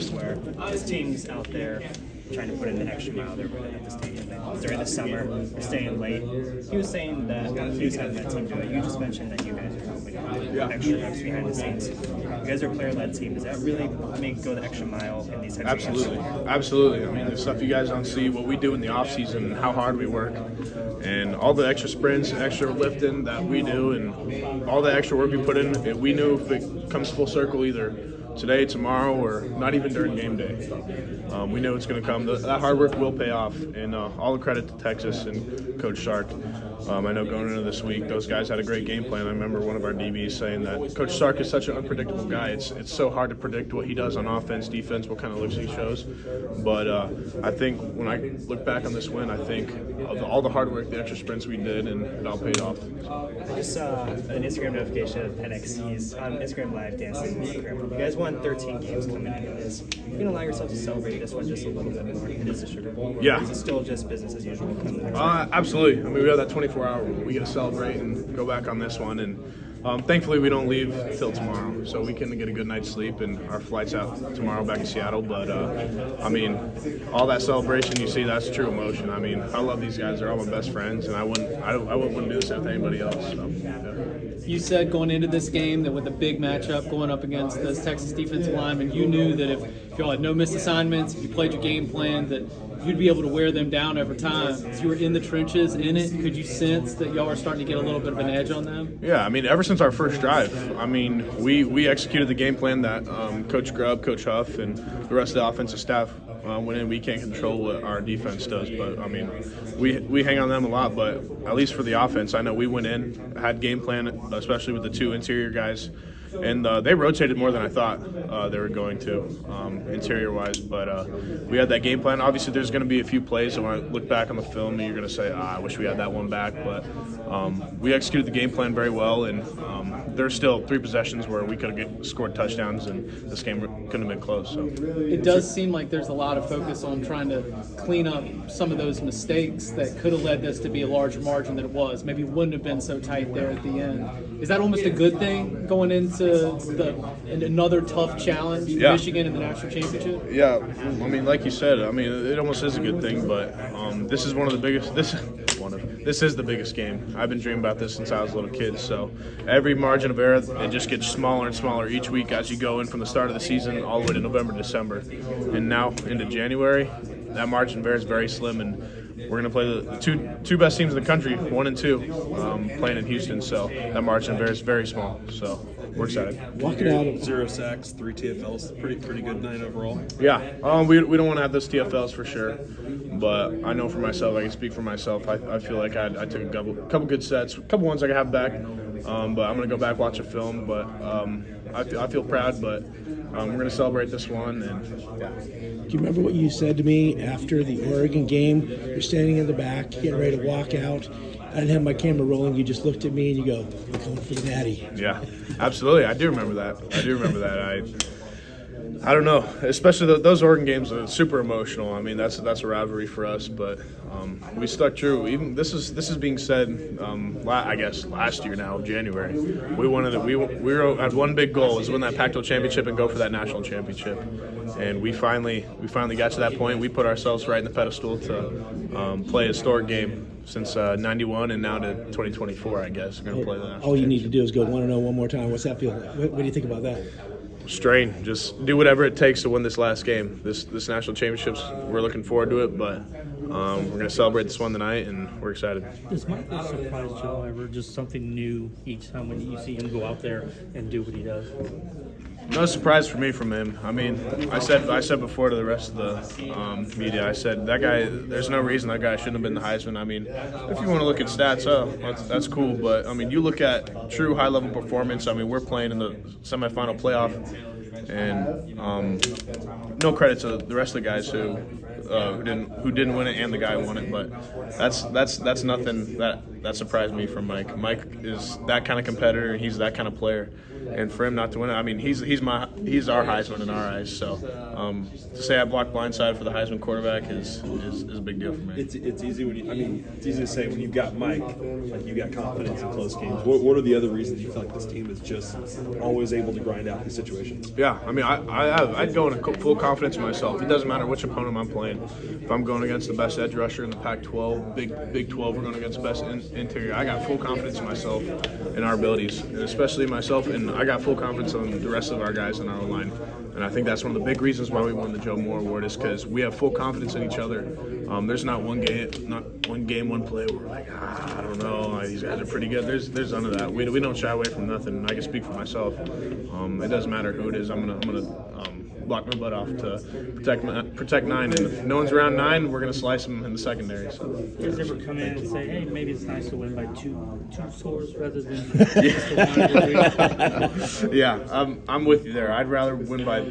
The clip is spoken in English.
where his team's out there trying to put in the extra mile they're running at the stadium. And during the summer, they're staying late. He was saying that he was having that team do it. You just mentioned that you guys are helping extra reps behind the scenes. You guys are a player-led team. Does that really make go the extra mile in these types Absolutely. of games? Absolutely. I mean, the stuff you guys don't see, what we do in the offseason, and how hard we work, and all the extra sprints, extra lifting that we do, and all the extra work we put in, we knew if it comes full circle either today, tomorrow, or not even during game day. We knew it's going to come. That hard work will pay off, and all the credit to Texas and Coach Sark. I know going into this week, those guys had a great game plan. I remember one of our DBs saying that Coach Sark is such an unpredictable guy. It's so hard to predict what he does on offense, defense, what kind of looks he shows. But I think when I look back on this win, I think of all the hard work, the extra sprints we did, and it all paid off. I just saw an Instagram notification of Penix. He's on Instagram Live dancing. You guys won 13 games coming into this. You can allow yourself to celebrate this one just a little bit more. It is a Sugar Bowl. Yeah. Is it still just business as usual? Absolutely. I mean, we have that 24-hour rule. We get to celebrate and go back on this one. And thankfully, we don't leave till tomorrow, so we can get a good night's sleep. And our flight's out tomorrow back to Seattle. But I mean, all that celebration you see, that's true emotion. I mean, I love these guys. They're all my best friends, and I wouldn't do this with anybody else. So, yeah. You said going into this game that with a big matchup going up against this Texas defensive lineman, you knew that if y'all had no missed assignments, if you played your game plan, that you'd be able to wear them down over time. As you were in the trenches, in it, could you sense that y'all are starting to get a little bit of an edge on them? Yeah, I mean, ever since our first drive, I mean, we executed the game plan that Coach Grubb, Coach Huff, and the rest of the offensive staff went in. We can't control what our defense does, but, I mean, we hang on them a lot. But at least for the offense, I know we went in, had game plan, especially with the two interior guys. And they rotated more than I thought they were going to, interior-wise. But we had that game plan. Obviously, there's going to be a few plays, and when I look back on the film, you're going to say, I wish we had that one back. But we executed the game plan very well, and there's still 3 possessions where we could have scored touchdowns, and this game couldn't have been close. So it does seem like there's a lot of focus on trying to clean up some of those mistakes that could have led this to be a larger margin than it was. Maybe wouldn't have been so tight there at the end. Is that almost a good thing going into another tough challenge, Michigan in the national championship? Yeah, I mean, like you said, I mean, it almost is a good thing, but this is one of the biggest. This is the biggest game. I've been dreaming about this since I was a little kid. So every margin of error, it just gets smaller and smaller each week as you go in from the start of the season all the way to November, December, and now into January. That margin of error is very slim, and we're going to play the two best teams in the country, 1 and 2, playing in Houston. So that margin of error is very small. So we're excited. Walking out of 0 sacks, 3 TFLs, pretty good night overall. Yeah, we don't want to have those TFLs for sure, but I know for myself, I can speak for myself. I feel like I took a couple good sets, a couple ones I can have back, but I'm going to go back, watch a film. But I feel proud, but we're going to celebrate this one. And yeah. Do you remember what you said to me after the Oregon game? You're standing in the back, getting ready to walk out. I didn't have my camera rolling. You just looked at me and you go, "We're coming for the natty." Yeah, absolutely. I do remember that. I don't know, especially those Oregon games are super emotional. I mean, that's a rivalry for us, but we stuck true. Even this is being said. I guess last year now, January, we had one big goal was win that Pac-12 championship and go for that national championship, and we finally got to that point. We put ourselves right in the pedestal to play a historic game since '91 and now to 2024. I guess we're gonna play that. All you need to do is go 1-0 one more time. What's that feel like? What do you think about that? Strain. Just do whatever it takes to win this last game. This national championships, we're looking forward to it, but we're going to celebrate this one tonight, and we're excited. Does Michael surprise you, however, just something new each time when you see him go out there and do what he does? No surprise for me from him. I mean, I said before to the rest of the media, I said that guy. There's no reason that guy shouldn't have been the Heisman. I mean, if you want to look at stats, that's cool. But I mean, you look at true high-level performance. I mean, we're playing in the semifinal playoff, and no credit to the rest of the guys who who didn't win it, and the guy who won it. But that's nothing that surprised me from Mike. Mike is that kind of competitor, and he's that kind of player. And for him not to win it, I mean, he's our Heisman in our eyes. So to say I blocked blindside for the Heisman quarterback is a big deal for me. It's easy it's easy to say when you've got Mike, like you got confidence in close games. What are the other reasons you feel like this team is just always able to grind out these situations? Yeah, I mean, I'd go in full confidence in myself. It doesn't matter which opponent I'm playing. If I'm going against the best edge rusher in the Pac-12, Big 12, we're going against the best interior. I got full confidence in myself and our abilities, and especially myself, and I got full confidence on the rest of our guys in our line. And I think that's one of the big reasons why we won the Joe Moore Award is because we have full confidence in each other. There's not one game, one play where we're like, I don't know, these guys are pretty good. There's none of that. We don't shy away from nothing. I can speak for myself. It doesn't matter who it is. I'm gonna block my butt off to protect 9. And if no one's around 9, we're gonna slice them in the secondary. So. You guys ever come in and say, hey, maybe it's nice to win by two scores rather than just the one? Yeah, I'm with you there. I'd rather win by